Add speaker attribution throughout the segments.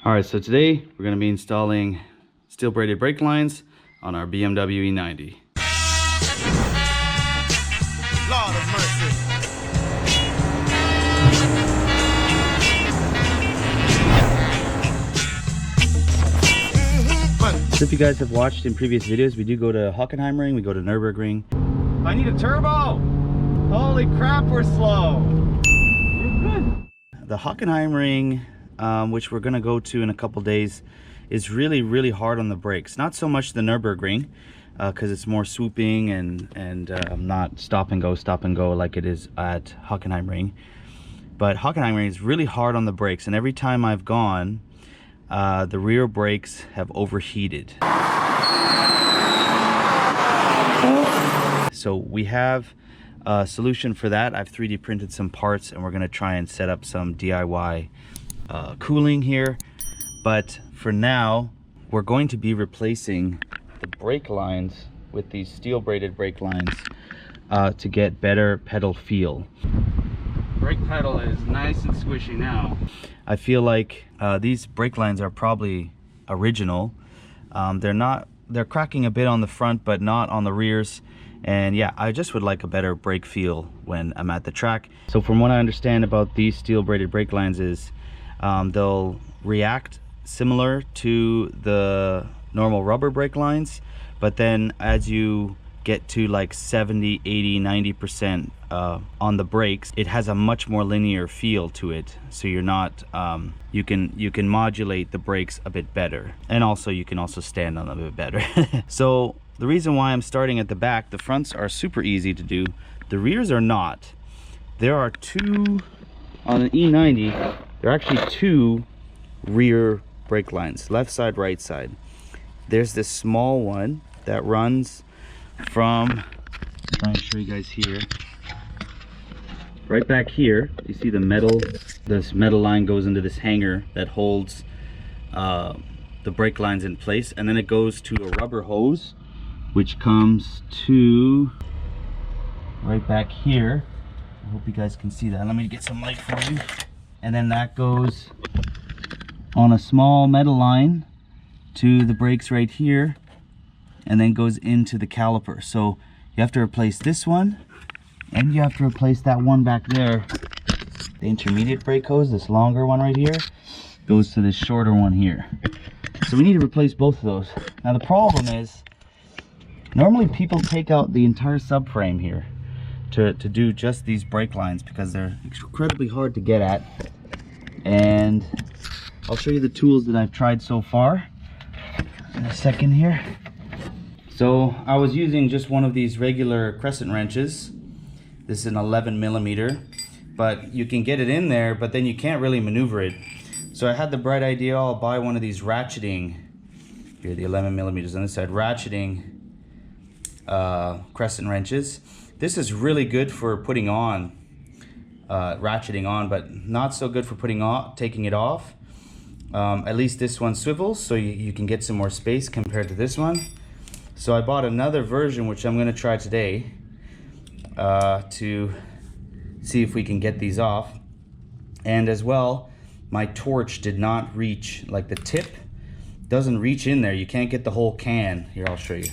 Speaker 1: All right, so today we're going to be installing steel braided brake lines on our BMW E90.
Speaker 2: Lord of mercy.
Speaker 1: So if you guys have watched in previous videos, we do go to Hockenheimring, we go to Nürburgring. I need a turbo! Holy crap, we're slow! You're good. The Hockenheimring, which we're going to go to in a couple days, is really hard on the brakes. Not so much the Nürburgring, because it's more swooping and not stop and go like it is at Hockenheimring. But Hockenheimring is really hard on the brakes, and every time I've gone, the rear brakes have overheated. So we have a solution for that. I've 3D printed some parts, and we're going to try and set up some DIY cooling here. But for now, we're going to be replacing the brake lines with these steel braided brake lines to get better pedal feel. Brake pedal is nice and squishy now. I feel like these brake lines are probably original. They're cracking a bit on the front, but not on the rears. And yeah, I just would like a better brake feel when I'm at the track. So from what I understand about these steel braided brake lines is they'll react similar to the normal rubber brake lines, but then as you get to like 70, 80, 90% on the brakes, it has a much more linear feel to it. So you're not, you can modulate the brakes a bit better. And also you can also stand on them a bit better. So the reason why I'm starting at the back, the fronts are super easy to do. The rears are not. There are two, on an E90, there are actually two rear brake lines, left side, right side. There's this small one that runs from, trying to show you guys here, right back here. You see the metal, this metal line goes into this hanger that holds the brake lines in place, and then it goes to a rubber hose which comes to right back here. I hope you guys can see that. Let me get some light for you. And then that goes on a small metal line to the brakes right here, and then goes into the caliper. So you have to replace this one, and you have to replace that one back there. The intermediate brake hose, this longer one right here, goes to this shorter one here. So we need to replace both of those. Now the problem is, normally people take out the entire subframe here to do just these brake lines because they're incredibly hard to get at. And I'll show you the tools that I've tried so far in a second here. So I was using just one of these regular crescent wrenches. This is an 11mm, but you can get it in there, but then you can't really maneuver it. So I had the bright idea, I'll buy one of these ratcheting, here the 11mm on this side, ratcheting crescent wrenches. This is really good for putting on, ratcheting on, but not so good for taking it off. At least this one swivels, so you can get some more space compared to this one. So I bought another version, which I'm going to try today to see if we can get these off. And as well, my torch did not reach, like the tip doesn't reach in there. You can't get the whole can. Here, I'll show you.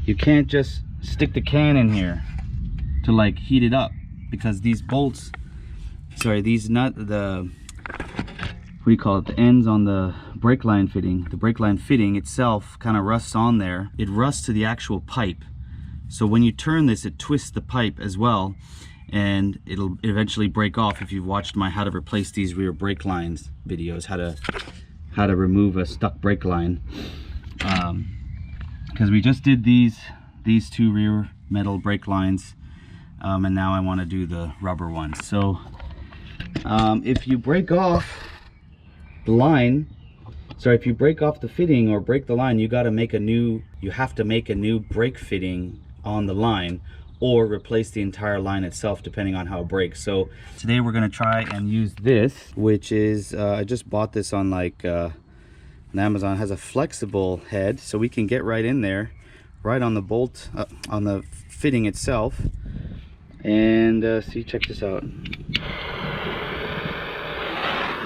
Speaker 1: You can't just stick the can in here to like heat it up, because these bolts, sorry, these the what do you call it, the ends on the brake line fitting, the brake line fitting itself kind of rusts on there. It rusts to the actual pipe. So when you turn this, it twists the pipe as well, and it'll eventually break off. If you've watched my how to replace these rear brake lines videos, how to remove a stuck brake line, because we just did these two rear metal brake lines, and now I want to do the rubber ones. So if you break off the line, sorry, if you break off the fitting or break the line, you have to make a new brake fitting on the line, or replace the entire line itself depending on how it breaks. So today we're going to try and use this, which is I just bought this on like on Amazon. It has a flexible head, so we can get right in there, right on the bolt, on the fitting itself. And see, check this out.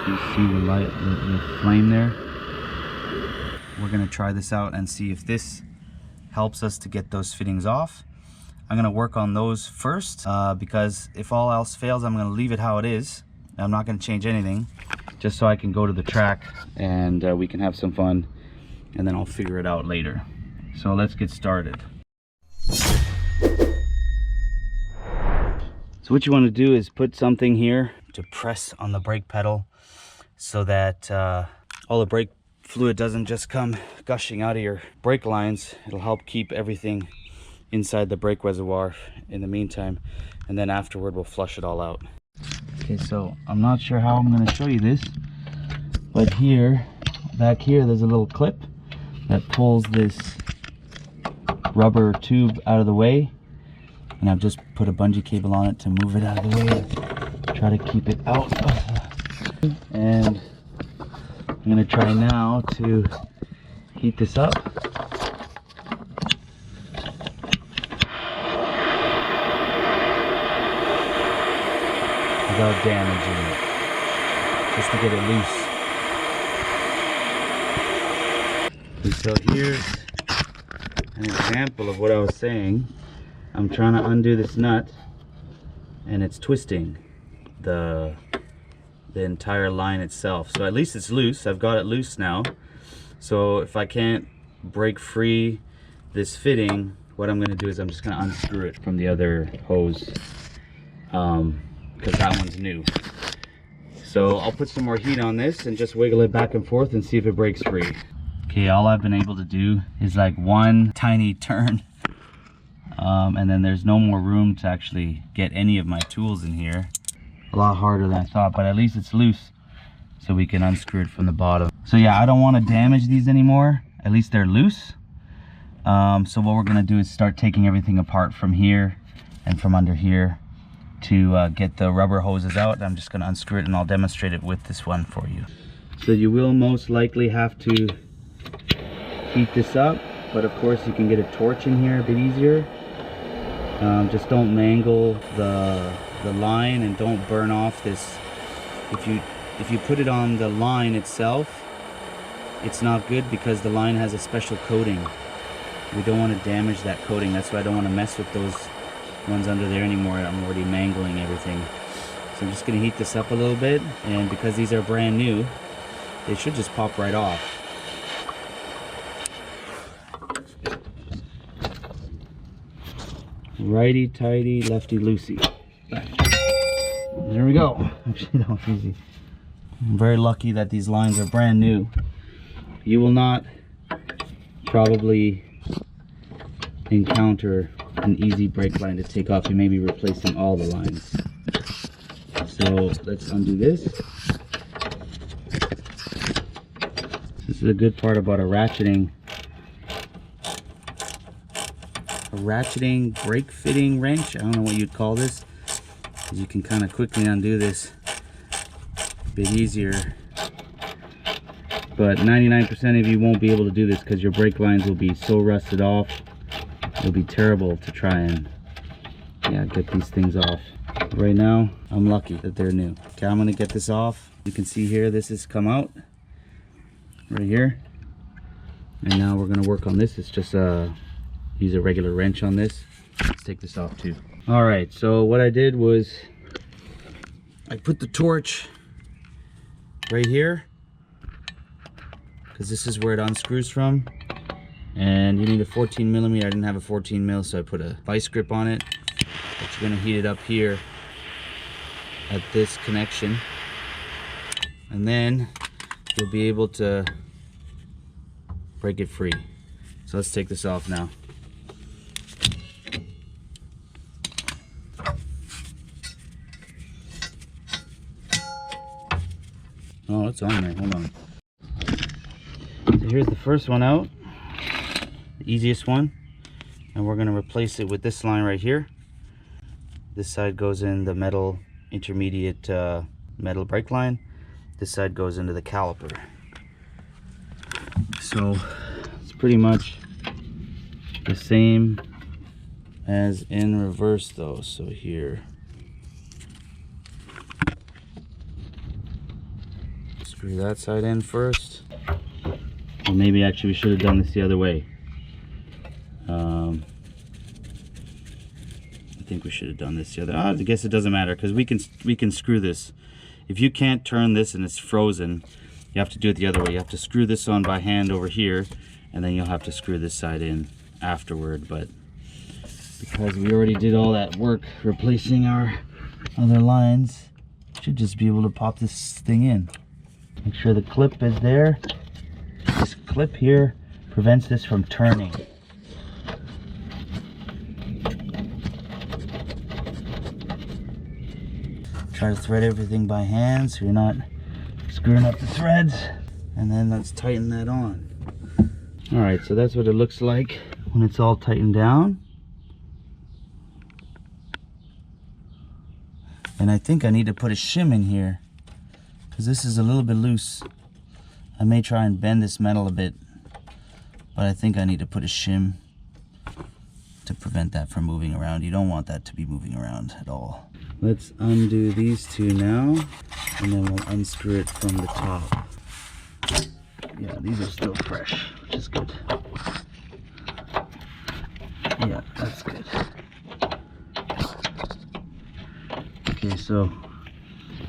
Speaker 1: You see the light, the flame there. We're gonna try this out and see if this helps us to get those fittings off. I'm gonna work on those first because if all else fails, I'm gonna leave it how it is. I'm not gonna change anything, just so I can go to the track and we can have some fun, and then I'll figure it out later. So let's get started. So what you want to do is put something here to press on the brake pedal so that all the brake fluid doesn't just come gushing out of your brake lines. It'll help keep everything inside the brake reservoir in the meantime, and then afterward we'll flush it all out. Okay, so I'm not sure how I'm going to show you this, but here, back here, there's a little clip that pulls this rubber tube out of the way, and I've just put a bungee cable on it to move it out of the way and try to keep it out. And I'm going to try now to heat this up. Without damaging it, just to get it loose. And so here's an example of what I was saying. I'm trying to undo this nut and it's twisting the entire line itself. So at least it's loose. I've got it loose now. So if I can't break free this fitting, what I'm going to do is I'm just going to unscrew it from the other hose, because that one's new. So I'll put some more heat on this and just wiggle it back and forth and see if it breaks free. Okay, all I've been able to do is like one tiny turn, and then there's no more room to actually get any of my tools in here. A lot harder than I thought, but at least it's loose, so we can unscrew it from the bottom. So yeah, I don't want to damage these anymore. At least they're loose. So what we're gonna do is start taking everything apart from here and from under here to get the rubber hoses out. I'm just gonna unscrew it and I'll demonstrate it with this one for you. So you will most likely have to heat this up, but of course you can get a torch in here a bit easier. Just don't mangle the line and don't burn off this. If you put it on the line itself, it's not good because the line has a special coating. We don't want to damage that coating. That's why I don't want to mess with those ones under there anymore. I'm already mangling everything. So I'm just going to heat this up a little bit, and because these are brand new, they should just pop right off. Righty tighty, lefty loosey. There we go. Actually, that was easy. I'm very lucky that these lines are brand new. You will not probably encounter an easy brake line to take off. You may be replacing all the lines. So let's undo this. This is a good part about a ratcheting brake fitting wrench. I don't know what you'd call this. You can kind of quickly undo this a bit easier. But 99% of you won't be able to do this because your brake lines will be so rusted off. It'll be terrible to try and get these things off. Right now, I'm lucky that they're new. Okay, I'm gonna get this off. You can see here, this has come out right here. And now we're gonna work on this. It's just use a regular wrench on this. Let's take this off too. All right, so what I did was I put the torch right here, because this is where it unscrews from, and you need a 14 millimeter. I didn't have a 14 mil, so I put a vice grip on it. But you're gonna heat it up here at this connection, and then you'll be able to break it free. So let's take this off now. Oh, it's on there. Hold on. So here's the first one out, the easiest one, and we're going to replace it with this line right here. This side goes in the metal intermediate metal brake line. This side goes into the caliper. So it's pretty much the same as in reverse though. So here, Screw that side in first. Well, maybe actually we should have done this the other way. I think we should have done this the other. I guess it doesn't matter because we can screw this. If you can't turn this and it's frozen, you have to do it the other way. You have to screw this on by hand over here, and then you'll have to screw this side in afterward. But because we already did all that work replacing our other lines, should just be able to pop this thing in. Make sure the clip is there. This clip here prevents this from turning. Try to thread everything by hand so you're not screwing up the threads. And then let's tighten that on. All right, so that's what it looks like when it's all tightened down. And I think I need to put a shim in here because this is a little bit loose. I may try and bend this metal a bit, but I think I need to put a shim to prevent that from moving around. You don't want that to be moving around at all. Let's undo these two now, and then we'll unscrew it from the top. Yeah, these are still fresh, which is good. Yeah, that's good. Okay, so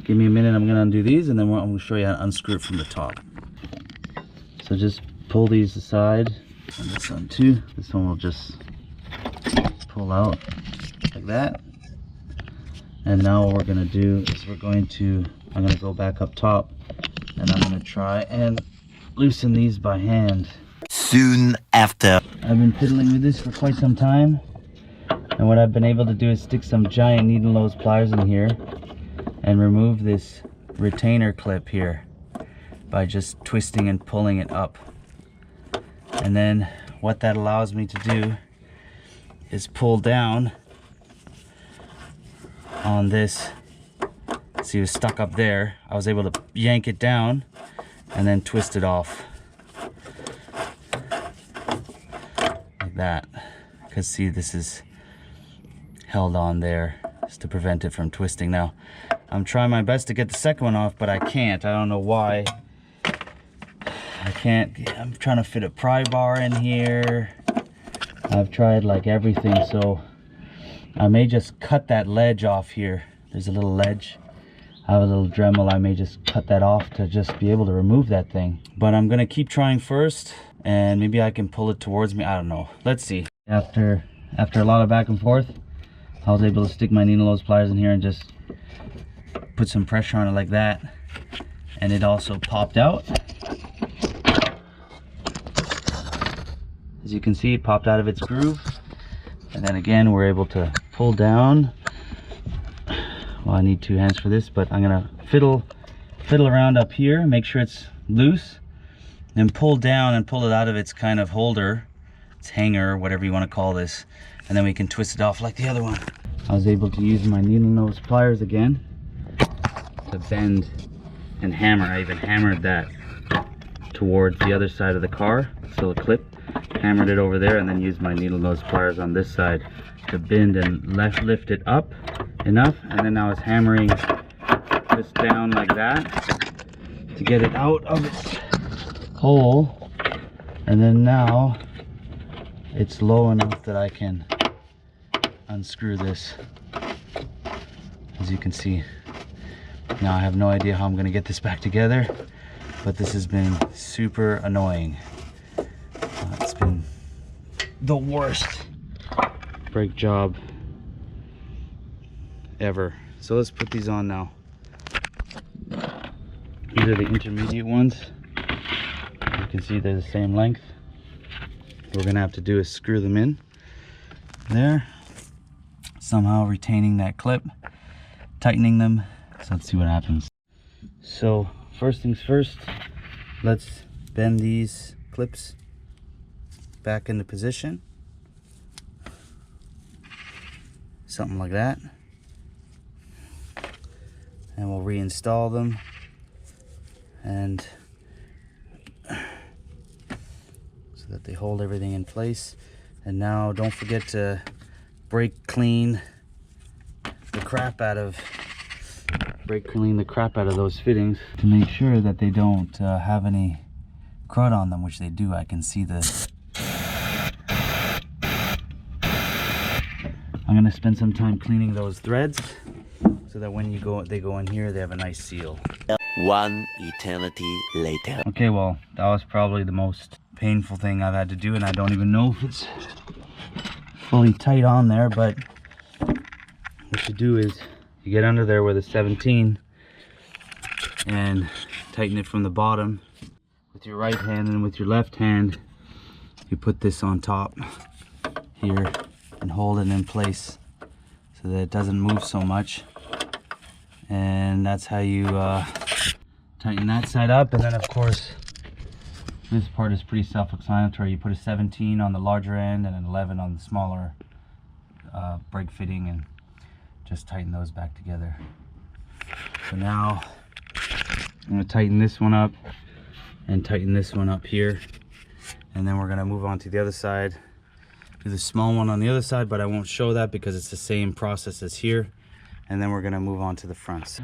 Speaker 1: give me a minute. I'm gonna undo these, and then I'm gonna show you how to unscrew it from the top. So just pull these aside, and this one too. This one will just pull out like that. And now what we're gonna do is I'm gonna go back up top, and I'm gonna try and loosen these by hand.
Speaker 3: Soon after.
Speaker 1: I've been fiddling with this for quite some time, and what I've been able to do is stick some giant needle nose pliers in here and remove this retainer clip here by just twisting and pulling it up. And then what that allows me to do is pull down on this. See, it was stuck up there. I was able to yank it down and then twist it off like that, because see, this is held on there just to prevent it from twisting. Now I'm trying my best to get the second one off, but I can't. I don't know why I can't. I'm trying to fit a pry bar in here. I've tried like everything, so I may just cut that ledge off here. There's a little ledge. I have a little Dremel. I may just cut that off to just be able to remove that thing. But I'm gonna keep trying first, and maybe I can pull it towards me. I don't know. Let's see. After a lot of back and forth, I was able to stick my needle nose pliers in here and just put some pressure on it like that, and it also popped out. As you can see, it popped out of its groove. And then again, we're able to pull down. Well, I need two hands for this, but I'm gonna fiddle around up here, make sure it's loose, and pull down and pull it out of its kind of holder, its hanger, whatever you want to call this, and then we can twist it off like the other one. I was able to use my needle nose pliers again to bend and hammer. I even hammered that towards the other side of the car, still a clip. Hammered it over there, and then used my needle nose pliers on this side to bend and lift it up enough, and then I was hammering this down like that to get it out of its hole, and then now it's low enough that I can unscrew this. As you can see, now I have no idea how I'm going to get this back together, but this has been super annoying. It's been the worst brake job ever. So let's put these on now. These are the intermediate ones. You can see they're the same length. What we're gonna have to do is screw them in there, somehow retaining that clip, tightening them. So let's see what happens. So first things first, let's bend these clips back into position, something like that, and we'll reinstall them, and so that they hold everything in place. And now don't forget to brake clean the crap out of brake cleaning the crap out of those fittings to make sure that they don't have any crud on them, which they do. I can see the... I'm gonna spend some time cleaning those threads so that when they go in here, they have a nice seal.
Speaker 3: One eternity later.
Speaker 1: Okay, well, that was probably the most painful thing I've had to do, and I don't even know if it's fully tight on there, but what you do is you get under there with a 17 and tighten it from the bottom with your right hand, and with your left hand you put this on top here and hold it in place so that it doesn't move so much, and that's how you tighten that side up. And then of course this part is pretty self-explanatory. You put a 17 on the larger end and an 11 on the smaller brake fitting, and just tighten those back together. So now I'm going to tighten this one up and tighten this one up here, and then we're going to move on to the other side, do the small one on the other side, but I won't show that because it's the same process as here. And then we're going to move on to the fronts.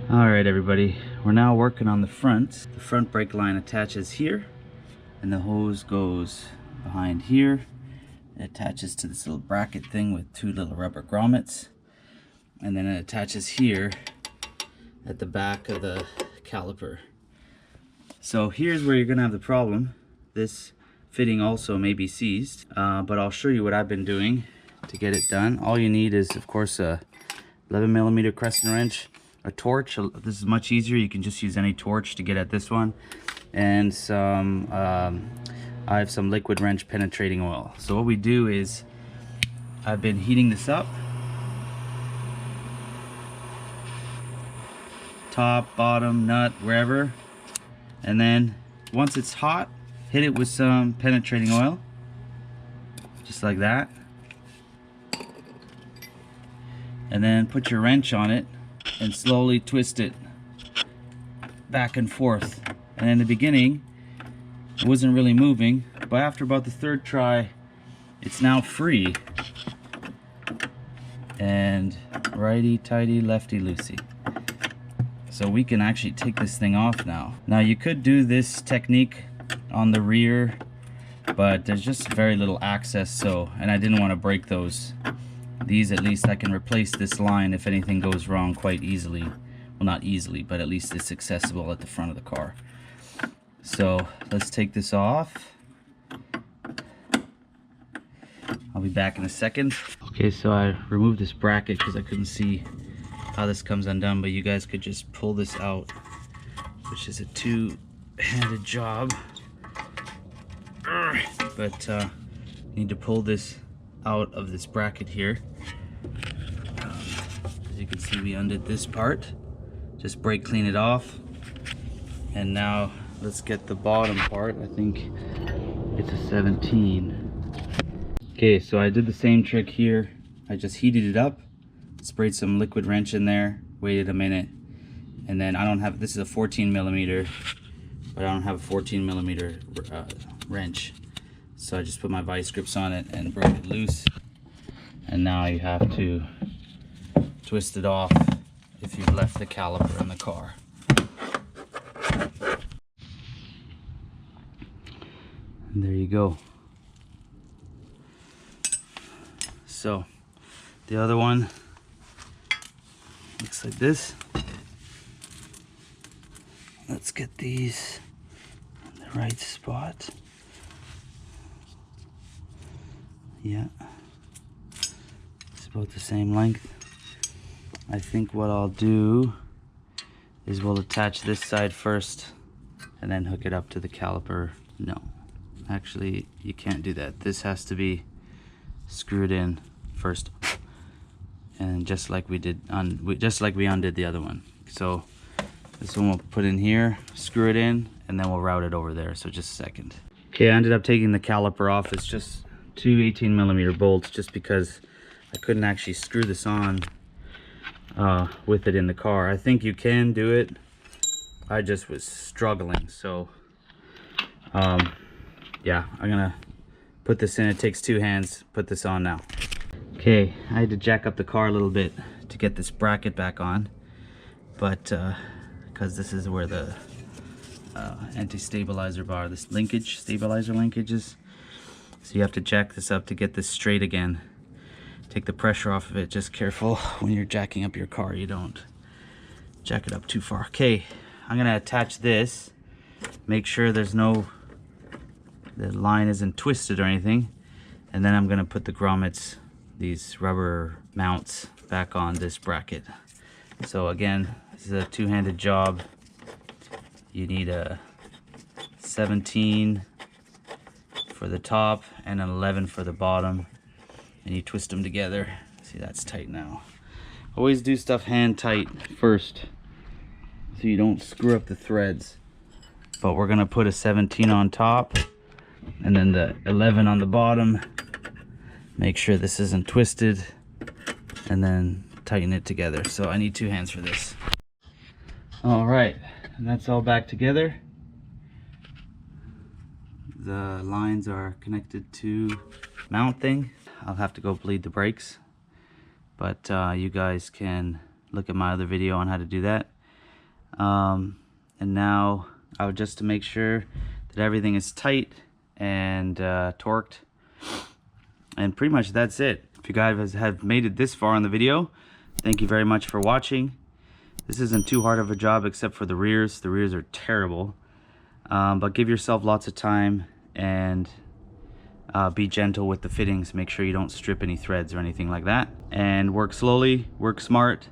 Speaker 1: All right, everybody, we're now working on the front. The front brake line attaches here, and the hose goes behind here. It attaches to this little bracket thing with two little rubber grommets, and then it attaches here at the back of the caliper. So here's where you're gonna have the problem. This fitting also may be seized, but I'll show you what I've been doing to get it done. All you need is, of course, a 11mm crescent wrench, a torch. This is much easier. You can just use any torch to get at this one, and some I have some liquid wrench penetrating oil. So what we do is, I've been heating this up, top, bottom, nut, wherever, and then once it's hot, hit it with some penetrating oil, just like that, and then put your wrench on it and slowly twist it back and forth. And in the beginning it wasn't really moving, but after about the third try it's now free, and righty tighty lefty loosey. So we can actually take this thing off now. Now you could do this technique on the rear, but there's just very little access, so, and I didn't want to break those. These, at least I can replace this line if anything goes wrong quite easily. Well, not easily, but at least it's accessible at the front of the car. So let's take this off. I'll be back in a second. Okay, so I removed this bracket because I couldn't see how this comes undone, but you guys could just pull this out, which is a two-handed job. But you need to pull this out of this bracket here. As you can see, we undid this part. Just brake clean it off, and now let's get the bottom part. I think it's a 17. Okay, so I did the same trick here. I just heated it up, sprayed some liquid wrench in there, waited a minute, and then I don't have, this is a 14mm, but I don't have a 14mm wrench. So I just put my vice grips on it and broke it loose. And now you have to twist it off if you've left the caliper in the car. And there you go. So the other one looks like this. Let's get these in the right spot. Yeah, it's about the same length. I think what I'll do is we'll attach this side first and then hook it up to the caliper. No, actually you can't do that. This has to be screwed in first, and just like we did just like we undid the other one. So this one we'll put in here, screw it in, and then we'll route it over there. So just a second. Okay, I ended up taking the caliper off. It's just two 18mm bolts, just because I couldn't actually screw this on with it in the car. I think you can do it, I just was struggling. So yeah, I'm gonna put this in. It takes two hands. Put this on now. Okay, I had to jack up the car a little bit to get this bracket back on. but because this is where the anti-stabilizer bar, this linkage, stabilizer linkage is. So you have to jack this up to get this straight again. Take the pressure off of it. Just careful when you're jacking up your car, you don't jack it up too far. Okay, I'm gonna attach this. Make sure the line isn't twisted or anything. And then I'm gonna put the grommets, these rubber mounts, back on this bracket. So again, this is a two-handed job. You need a 17 for the top and an 11 for the bottom, and you twist them together. See, that's tight now. Always do stuff hand tight first so you don't screw up the threads. But we're gonna put a 17 on top and then the 11 on the bottom. Make sure this isn't twisted and then tighten it together. So I need two hands for this. All right, and that's all back together. The lines are connected to mount thing. I'll have to go bleed the brakes, but you guys can look at my other video on how to do that. And now just to make sure that everything is tight and torqued, and pretty much that's it. If you guys have made it this far in the video, thank you very much for watching. This isn't too hard of a job except for the rears. The rears are terrible. But give yourself lots of time and be gentle with the fittings. Make sure you don't strip any threads or anything like that. And work slowly, work smart,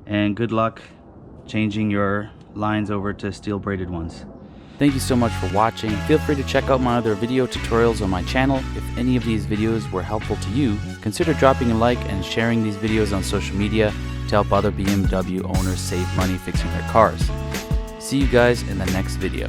Speaker 1: and good luck changing your lines over to steel braided ones. Thank you so much for watching. Feel free to check out my other video tutorials on my channel. If any of these videos were helpful to you, consider dropping a like and sharing these videos on social media to help other BMW owners save money fixing their cars. See you guys in the next video.